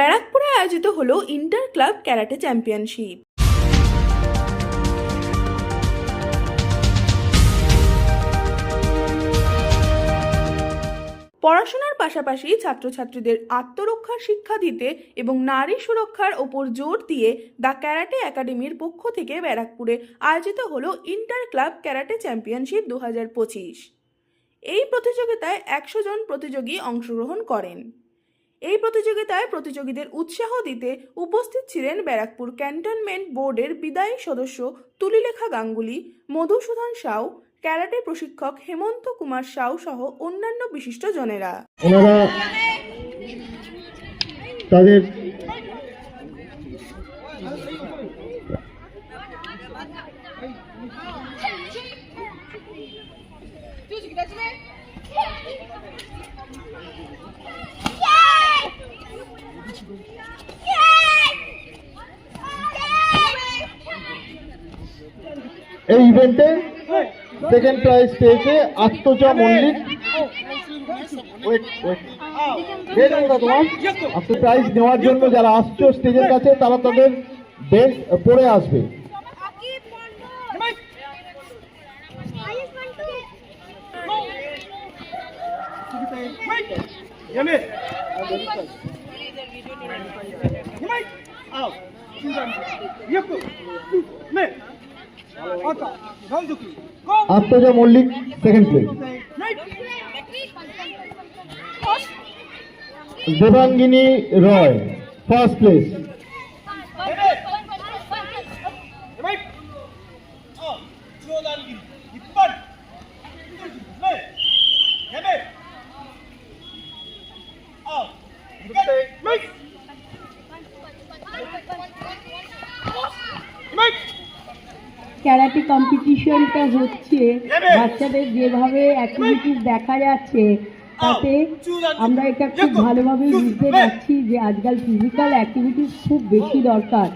ব্যারাকপুরে আয়োজিত হলো ইন্টার ক্লাব ক্যারাটে চ্যাম্পিয়নশিপ। পড়াশোনার পাশাপাশি ছাত্রছাত্রীদের আত্মরক্ষার শিক্ষা দিতে এবং নারী সুরক্ষার ওপর জোর দিয়ে দ্য ক্যারাটে একাডেমির পক্ষ থেকে ব্যারাকপুরে আয়োজিত হলো ইন্টার ক্লাব ক্যারাটে চ্যাম্পিয়নশিপ 2025। এই প্রতিযোগিতায় 100 জন প্রতিযোগী অংশগ্রহণ করেন। এই প্রতিযোগিতায় প্রতিযোগীদের উৎসাহ দিতে উপস্থিত ছিলেন ব্যারাকপুর ক্যান্টনমেন্ট বোর্ডের বিদায়ী সদস্য তুলিলেখা গাঙ্গুলি, মধুসূদন সাউ, ক্যারাটে প্রশিক্ষক হেমন্ত কুমার সাউ সহ অন্যান্য বিশিষ্ট জনেরা। ওনারা তাদের এই ইভেন্টে সেকেন্ড প্রাইজ পেয়েছে আত্মজা মল্লিক। তোমার প্রাইজ নেওয়ার জন্য যারা আসছো স্টেজের কাছে তারা তাদের বেল্ট পরে আসবে। আত্মজা মল্লিক সেকেন্ড প্লেস, দেবাঙ্গিনী রয় ফার্স্ট প্লেস, ক্যারাটে কম্পিটিশনটা হচ্ছে, বাচ্চাদের যেভাবে অ্যাক্টিভিটিস দেখা যাচ্ছে তাতে আমরা এটা খুব ভালোভাবে বুঝতে পারছি যে আজকাল ফিজিক্যাল অ্যাক্টিভিটিস খুব বেশি দরকার।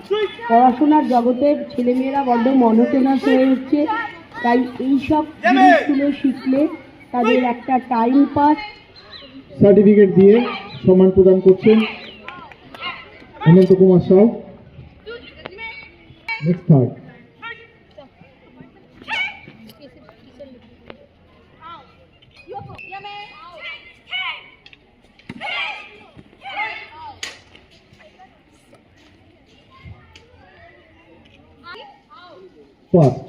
পড়াশোনার জগতের ছেলেমেয়েরা বড্ড মনোটোনাস হয়ে উঠছে, তাই এইসব জিনিসগুলো শিখলে তাদের একটা টাইম পাস। সার্টিফিকেট দিয়ে সম্মান প্রদান করছেন Hemant Kumar Sau. Next third first.